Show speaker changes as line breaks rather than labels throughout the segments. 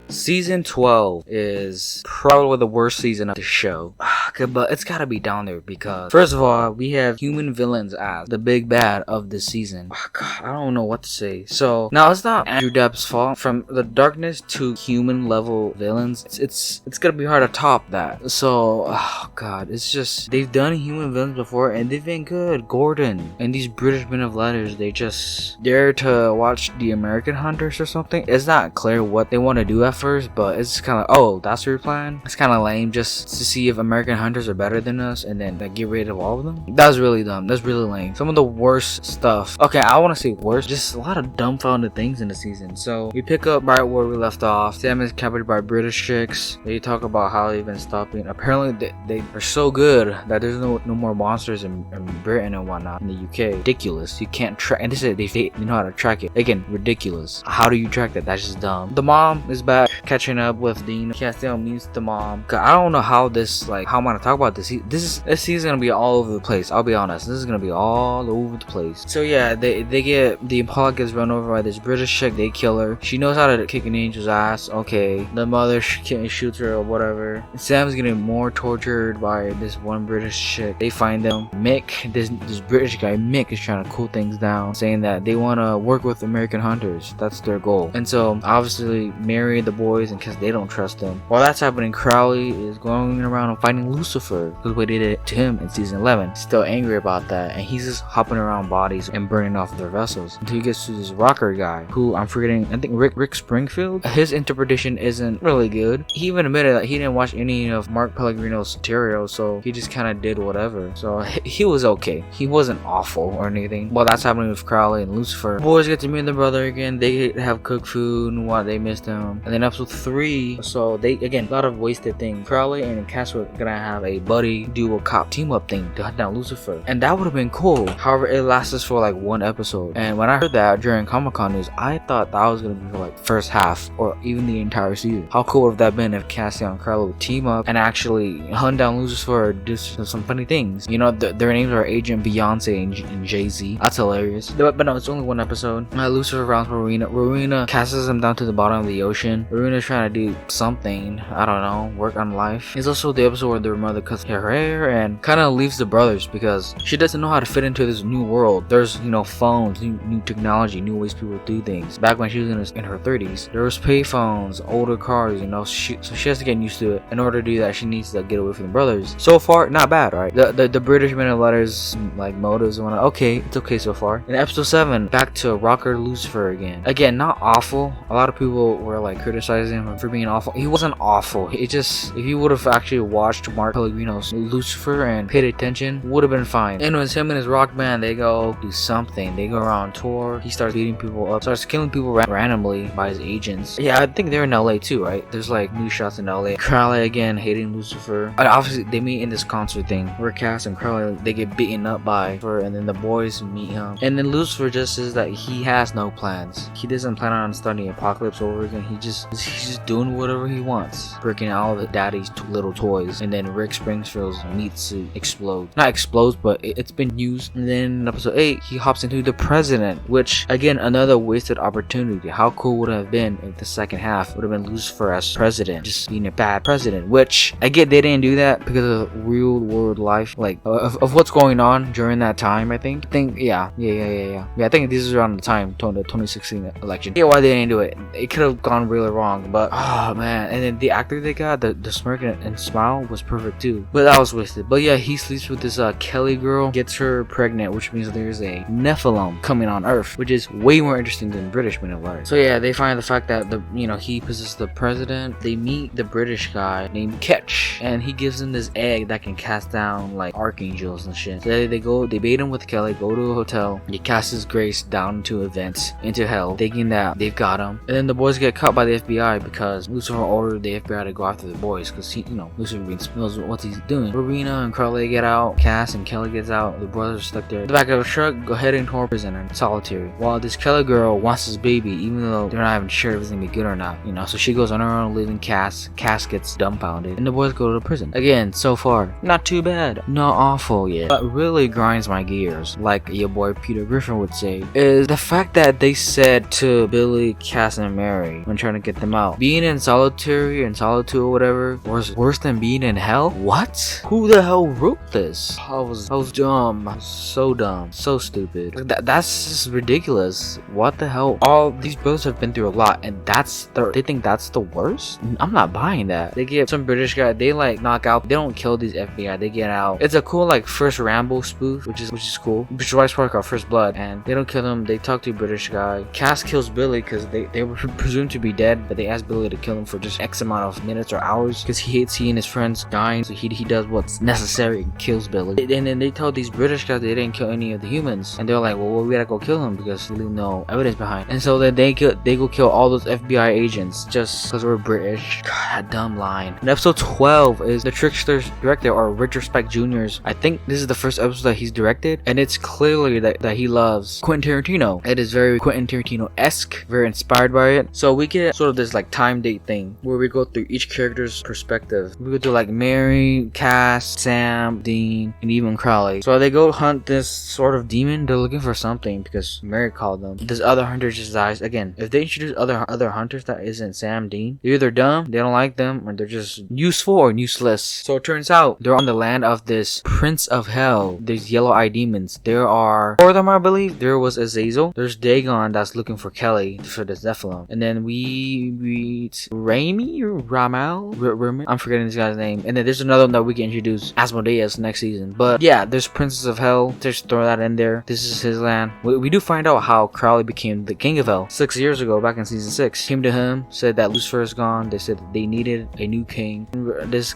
Season 12 is probably the worst season of the show. But it's gotta be down there because, first of all, we have human villains as the big bad of this season. God, I don't know what to say. So, now it's not Andrew Depp's fault. From the darkness to human level villains, it's gonna be hard to top that. So, oh god, it's just, they've done human villains before and they've been good. Gordon and these British men of letters, they just dare to watch the American Hunters or something. It's not clear what they want to do at first, but it's kind of, oh, that's your plan? It's kind of lame, just to see if American Hunters are better than us and then like, get rid of all of them. That's really dumb. That's really lame. Some of the worst stuff. Okay, I want to say worst. Just a lot of dumbfounded things in the season. So we pick up right where we left off. Sam is captured by British chicks. They talk about how they've been stopping. Apparently they are so good that there's no more monsters in Britain and whatnot. In the UK, ridiculous. You can't track. And this is they know how to track it. Again, ridiculous. How do you track that? That's just dumb. The mom is back, catching up with Dean. Castiel meets the mom. I don't know how this, like, how I'm gonna talk about this. This season's gonna be all over the place. I'll be honest. This is gonna be all over the place. So yeah, the Impala gets run over by this British chick. They kill her. She knows how to kick an angel's ass. Okay. The mother shoots her or whatever. Sam's getting more tortured by this one British chick. They find them. Mick, this British guy, Mick, is trying to cool things down, saying that they want to work with American Hunters. That's their goal. And so obviously marry the boys in case they don't trust them. While that's happening, Crowley is going around and fighting Lucifer because we did it to him in season 11. Still angry about that, and he's just hopping around bodies and burning off their vessels until he gets to this rocker guy who I'm forgetting. I think Rick Springfield. His interpretation isn't really good. He even admitted that he didn't watch any of Mark Pellegrino's material, so he just kind of did whatever. So he was okay. He wasn't awful or anything. Well, that's happening with Crowley and Lucifer. Boys get to meet their brother again. They have cooked food and what, they missed him. And then episode 3, so they, again, a lot of wasted things. Crowley and Cass were gonna have a buddy duo cop team up thing to hunt down Lucifer, and that would have been cool. However, it lasted for like one episode, and when I heard that during Comic-Con news, I thought that was gonna be for like first half or even the entire season. How cool would have that been if Cassian and Crowley would team up and actually hunt down Lucifer or do some funny things? You know, their names are Agent Beyonce and Jay-Z. That's hilarious. But no, it's only one episode. Lucifer rounds Rowena. Rowena casts him down to the bottom of the ocean. Rowena's trying to do something, I don't know, work on life. It's also the episode where their mother cuts her hair and kind of leaves the brothers because she doesn't know how to fit into this new world. There's, you know, phones, new technology, new ways people do things. Back when she was in her 30s, there was pay phones, older cars, you know, so she has to get used to it. In order to do that, she needs to get away from the brothers. So far, not bad, right? The British men of letters, like motives and whatnot, okay, it's okay so far. In episode 7, back to rocker Lucifer again. Again, not awful. A lot of people were like criticizing him for being awful. He wasn't awful. It just, if you would have actually watched Mark Pellegrino's Lucifer and paid attention, would have been fine. Anyways, him and his rock band, they go do something. They go around tour. He starts beating people up, starts killing people randomly by his agents. Yeah, I think they're in LA too, right? There's like new shots in LA. Crowley again hating Lucifer. And obviously they meet in this concert thing where Cass and Crowley, they get beaten up by her, and then the boys meet him. And then Lucifer just says that he has no plans. He doesn't plan on starting the apocalypse over again. He's just doing whatever he wants, breaking out all the daddy's little toys. And then Rick Springfield's meat suit explodes. Not explodes, but it's been used. And then in episode 8, he hops into the president, which again, another wasted opportunity. How cool would it have been if the second half would have been Lucifer as president, just being a bad president? Which I get they didn't do that because of real world life, like of what's going on during that time. I think yeah. I think this is around the time the 2016 election. Yeah, why they didn't do it? It could have gone really wrong, but oh man. And then the actor they got, the smirk and smile was perfect too, but that was wasted. But yeah, he sleeps with this Kelly girl, gets her pregnant, which means there's a Nephilim coming on Earth, which is way more interesting than British men of letters. So yeah, they find the fact that he possesses the president. They meet the British guy named Ketch, and he gives them this egg that can cast down like archangels and shit. So they bait him with Kelly, go to a hotel, he casts his grace down into a vent into hell, thinking that they've got him. And then the boys get caught by the FBI because Lucifer ordered the FBI to go after the boys because Lucifer being knows what he's doing. Rowena and Crowley get out, Cass and Kelly gets out, the brothers are stuck there. The back of the truck, go heading toward prison in solitary. While this Kelly girl wants this baby, even though they're not even sure if it's gonna be good or not, you know. So she goes on her own, leaving Cass. Cass gets dumbfounded, and the boys go to prison. Again, so far, not too bad, not awful yet. But really grinds my gears, like your boy Peter Griffin would say, is the fact that they said to Billy, Cass, and Mary when trying to get them out, being in solitary and solitude or whatever was worse than being in hell. What? Who the hell wrote this? I was dumb. I was so dumb, so stupid. That's just ridiculous. What the hell? All these brothers have been through a lot, and they think that's the worst. I'm not buying that. They get some British guy, they like knock out, they don't kill these FBI, they get out. It's a cool like first Rambo spoof, which is cool. Which is why it's probably called First Blood, and they don't kill him. They talk to a British guy. Cass kills Billy because they were presumed to be dead, but they asked Billy to kill him for just X amount of minutes or hours because he hates seeing his friends dying, so he does what's necessary and kills Billy. And then they told these British guys they didn't kill any of the humans, and they're like, well, we gotta go kill him because we leave no evidence behind. And so then they go kill all those FBI agents just because we're British. God, that dumb line. And episode 12 is the Trickster's director, or Retrospect Jr.'s. I think this is the first episode that he's directed, and it's clearly that he loves Quentin Tarantino. It is very Quentin Tarantino-esque, very inspired by it. So we get sort of this like time date thing where we go through each character's perspective. We go through like Mary, Cass, Sam, Dean, and even Crowley. So they go hunt this sort of demon. They're looking for something because Mary called them. This other hunter just dies. Again, if they introduce other hunters that isn't Sam, Dean, they're either dumb, they don't like them, or they're just useful or useless. So it turns out they're on the land of this Prince of Hell. These yellow-eyed demons. There are 4 of them, I believe. There was Azazel. There's Dagon that's looking for Kelly for this Nephilim. And then we meet Rami or Ramal. I'm forgetting this guy's name. And then there's another one that we can introduce, Asmodeus, next season. But yeah, there's Princess of Hell. Just throw that in there. This is his land. We do find out how Crowley became the King of Hell 6 years ago, back in season 6. Came to him, said that Lucifer is gone. They said that they needed a new king. This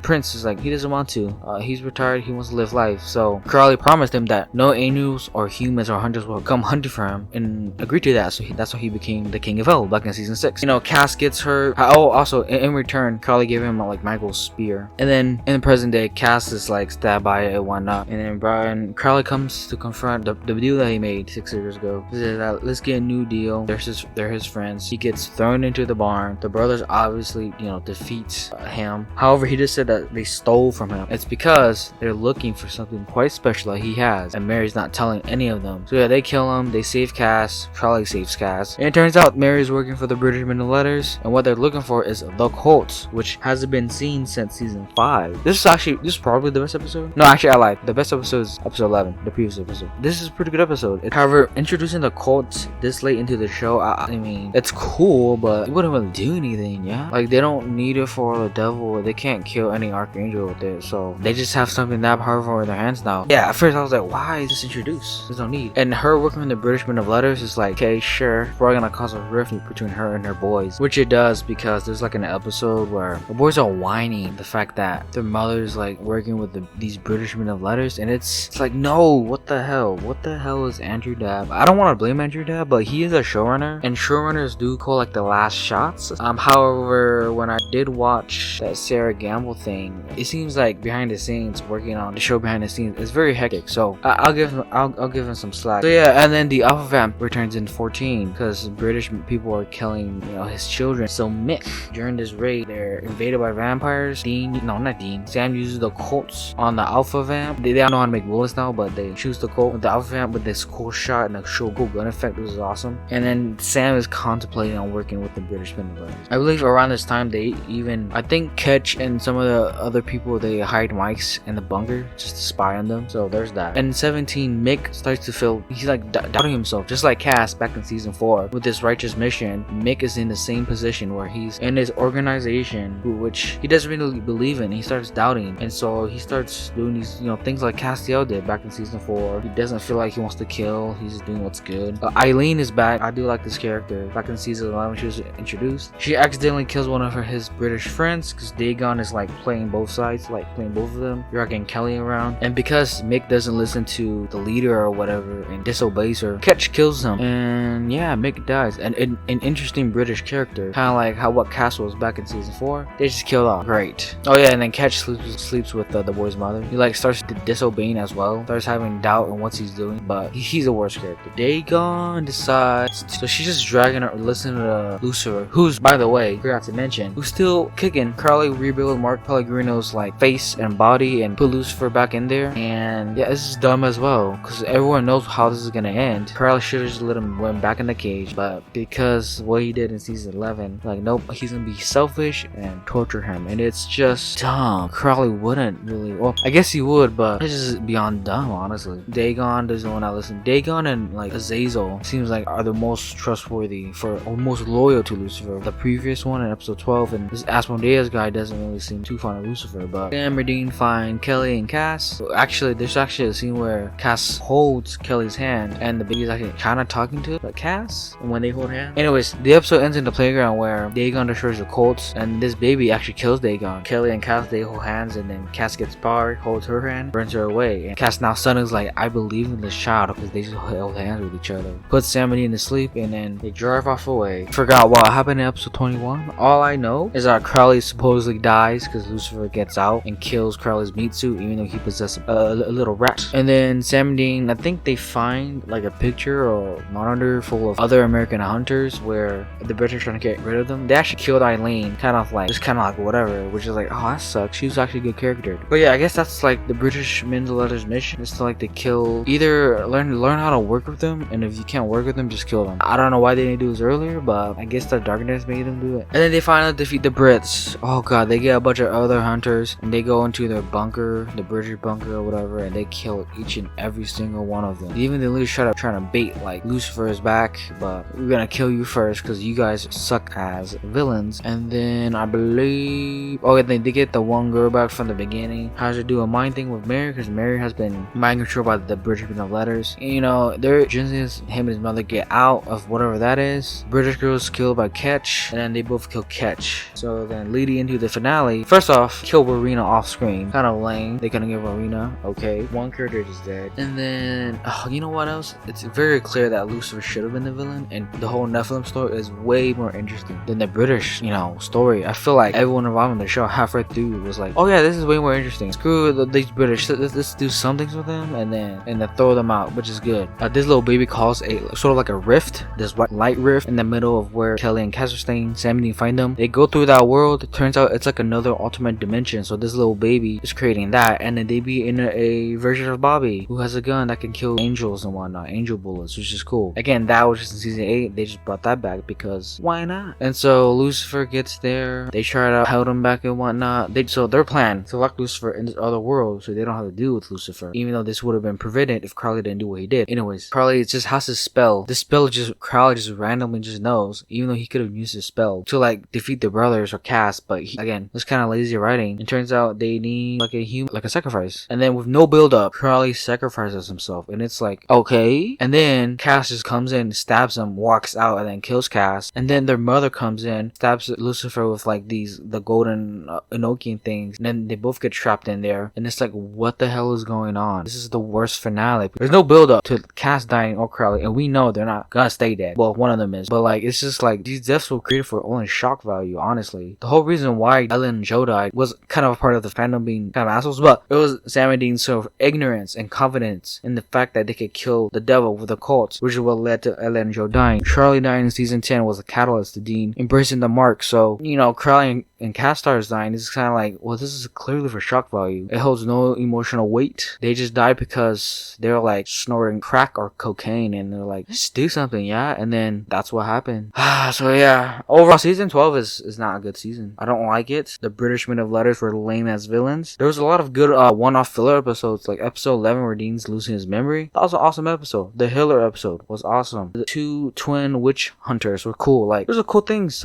prince is like, he doesn't want to. He's retired. He wants to live life. So Crowley promised him that no angels or humans or hunters will come hunting for him, and agreed to that. So that's why he became the King of Hell back in season 6. You know, Cass gets hurt. Oh, also in return, Crowley gave him like Michael's spear. And then in the present day, Cass is like stabbed by it and whatnot. And then Brian Crowley comes to confront the deal that he made 6 years ago. He says that let's get a new deal. They're his friends. He gets thrown into the barn. The brothers obviously, defeat him. However, he just said that they stole from him. It's because they're looking for something quite special that he has, and Mary's not telling any of them. So yeah, they kill him. They save Cass. Crowley saves Cass. And it turns out Mary's working for the British Men of Letters, and what they're looking for is the cult, which hasn't been seen since season 5. This is probably the best episode. No, actually, I lied. The best episode is episode 11, the previous episode. This is a pretty good episode. However, introducing the cult this late into the show, I mean, it's cool, but it wouldn't really do anything, yeah? Like, they don't need it for the devil. They can't kill any archangel with it, so they just have something that powerful in their hands now. Yeah, at first I was like, why is this introduced? There's no need. And her working in the British Men of Letters is like, okay, sure, it's probably gonna cause a rift between her and her boys, which it does, because there's like an episode where the boys are whining the fact that their mother's like working with these British Men of Letters, and it's like, no, what the hell is Andrew Dabb? I don't want to blame Andrew Dabb, but he is a showrunner, and showrunners do call like the last shots. However, when I did watch that Sarah Gamble thing, it seems like behind the scenes, working on the show behind the scenes, it's very hectic. So I'll give him some slack. So yeah, and then the Alpha Vamp returns in 14 because British people are killing his children. So Mick, during this raid, they're invaded by vampires. Sam uses the Colts on the Alpha Vamp. They don't know how to make bullets now, but they choose the Colt with the Alpha Vamp with this cool shot and a cool gun effect, which is awesome. And then Sam is contemplating on working with the British Men of Letters. I believe around this time they even, I think Ketch and some of the other people, they hide mics in the bunker just to spy on them. So there's that. And in 17, Mick starts to feel, he's like doubting himself, just like Cass back in season 4 with this righteous mission. Mick is in the same position where he's in his organization, which he doesn't really believe in. He starts doubting, and so he starts doing these things like Castiel did back in season 4. He doesn't feel like he wants to kill. He's just doing what's good. Eileen is back. I do like this character. Back in season 11, she was introduced. She accidentally kills one of his British friends because Dagon is like playing both sides, like playing both of them. You're getting Kelly around, and because Mick doesn't listen to the leader or whatever and disobeys her, Ketch kills him, and yeah, Mick dies. And an interesting British character, kind of like what Cass was back in season 4. They just killed off. Great. Oh yeah, and then Catch sleeps with the boy's mother. He like starts disobeying as well. Starts having doubt in what he's doing, but he's the worst character. Dagon decides, so she's just dragging her, listening to Lucifer, who's, by the way, forgot to mention, who's still kicking. Crowley rebuild Mark Pellegrino's like face and body and put Lucifer back in there. And yeah, this is dumb as well, because everyone knows how this is gonna end. Crowley should have just let him went back in the cage, but because what he did in season 11, like nope, he's gonna be selfish and torture him, and it's just dumb. Crowley wouldn't really, well, I guess he would, but it's just beyond dumb, honestly. Dagon doesn't want to listen. Dagon and like Azazel seems like are the most trustworthy for, or most loyal to Lucifer. The previous one in episode 12, and this Asmodeus guy doesn't really seem too fond of Lucifer. But Sam and Dean find Kelly and Cass. Actually, there's actually a scene where Cass holds Kelly's hand, and the baby's actually kind of talking to Cass when they hold hands. Anyways, the episode ends in the playground where Dagon destroys the Colts, and this baby actually kills Dagon. Kelly and Cass, they hold hands, and then Cass gets barred, holds her hand, burns her away. And Cass now suddenly is like, I believe in this child, because they just held hands with each other. Puts Sam and Dean to sleep, and then they drive off away. Forgot what happened in episode 21. All I know is that Crowley supposedly dies because Lucifer gets out and kills Crowley's meat suit, even though he possesses a little rat. And then Sam and Dean, I think they find like a picture or monitor full of other American hunters where the British are trying to get rid of them. They actually killed Eileen, kind of like whatever, which is like, oh, that sucks. She was actually a good character. But yeah, I guess that's like the British men's letters mission, is to like to kill, either learn how to work with them, and if you can't work with them, just kill them. I don't know why they didn't do this earlier, but I guess the darkness made them do it. And then they finally defeat the Brits. Oh god, they get a bunch of other hunters, and they go into their bunker, the British bunker or whatever, and they kill each and every single one of them. Even the leader shut up trying to bait like Lucifer is back, but we're gonna kill you first because you guys suck as villains. And then I believe, oh yeah, they get the one girl back from the beginning. Has to do a mind thing with Mary, because Mary has been mind controlled by the British men of letters. And, you know, they're just him and his mother get out of whatever that is. British girl's killed by Ketch, and then they both kill Ketch. So then leading into the finale, first off, kill Rowena off screen. Kind of lame. They couldn't get Rowena. Okay, one character is dead. And then, oh, you know what else? It's very clear that Lucifer should have been the villain, and the whole Nephilim story is way more interesting than the British, you know, story. I feel like everyone involved in the show halfway through was like, oh yeah, this is way more interesting. Screw these British. Let's do some things with them, and then throw them out, which is good. This little baby caused a sort of like a rift, this white light rift in the middle of where Kelly and Cass are staying. Sam and Dean find them. They go through that world. It turns out it's like another alternate dimension. So this little baby is creating that, and then they be in a version of Bobby who has a gun that can kill angels and whatnot, angel bullets, which is cool. Again, that was just in season 8. They just brought that back because why not? And so Lucifer gets there. They try to hold him back and whatnot. So their plan to lock Lucifer in this other world so they don't have to deal with Lucifer, even though this would have been prevented if Crowley didn't do what he did. Anyways, Crowley just has a spell. This spell just Crowley just randomly just knows, even though he could have used his spell to like defeat the brothers or Cass, but again, it's kind of lazy writing. It turns out they need like a human, like a sacrifice, and then with no build up, Crowley sacrifices himself, and it's like, okay. And then Cass just comes in, stabs him, walks out, and then kills Cass. And then their mother comes in, stabs Lucifer with like the golden Enochian things, and then they both get trapped in there. And it's like, what the hell is going on? This is the worst finale. There's no build up to Cass dying or Crowley, and we know they're not gonna stay dead. Well, one of them is, but like, it's just like these deaths were created for only shock value. Honestly, the whole reason why Ellen and Joe died was kind of a part of the fandom being kind of assholes, but it was Sam and Dean's sort of ignorance and confidence in the fact that they could kill the devil with the cults, which is what led to Ellen and Joe dying. Charlie dying in season 10 was a catalyst to Dean embracing the mark. So, you know, Crowley and Cass Stars dying is kind of like, well, this is clearly for shock value. It holds no emotional weight. They just died because they're like snorting crack or cocaine, and they're like, just do something, yeah. And then that's what happened. So yeah, overall season 12 is not a good season. I don't like it. The British men of letters were lame as villains. There was a lot of good one-off filler episodes, like episode 11 where Dean's losing his memory. That was an awesome episode. The Hiller episode was awesome. The 2 twin witch hunters were cool. Like, there's some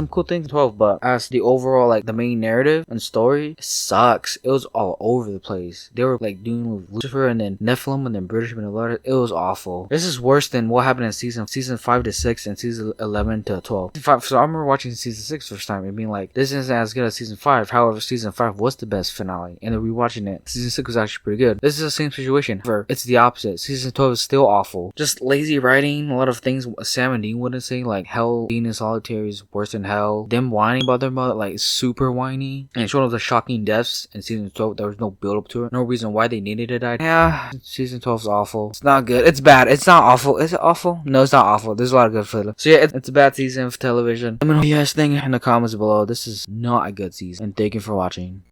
cool things in 12, but as the overall like the main narrative and story, it sucks. It was all over the place. They were like doing with Lucifer and then Nephilim and then British men of letters. It was awful. This is worse than what happened in season 5 to 6 and season 11 to 12. So I remember watching season 6 first time and being like, this isn't as good as season 5. However, season 5 was the best finale, and then rewatching it, season 6 was actually pretty good. This is the same situation. However, it's the opposite. Season 12 is still awful. Just lazy writing. A lot of things Sam and Dean wouldn't say, like hell being in solitary is worse than hell. Them whining about their mother, like super super whiny. And it showed us the shocking deaths in season 12. There was no build up to it. No reason why they needed to die. Yeah, season 12 is awful. It's not good. It's bad. It's not awful. Is it awful? No, it's not awful. There's a lot of good filler. So yeah, it's a bad season of television. Let me know what you guys think in the comments below. This is not a good season. And thank you for watching.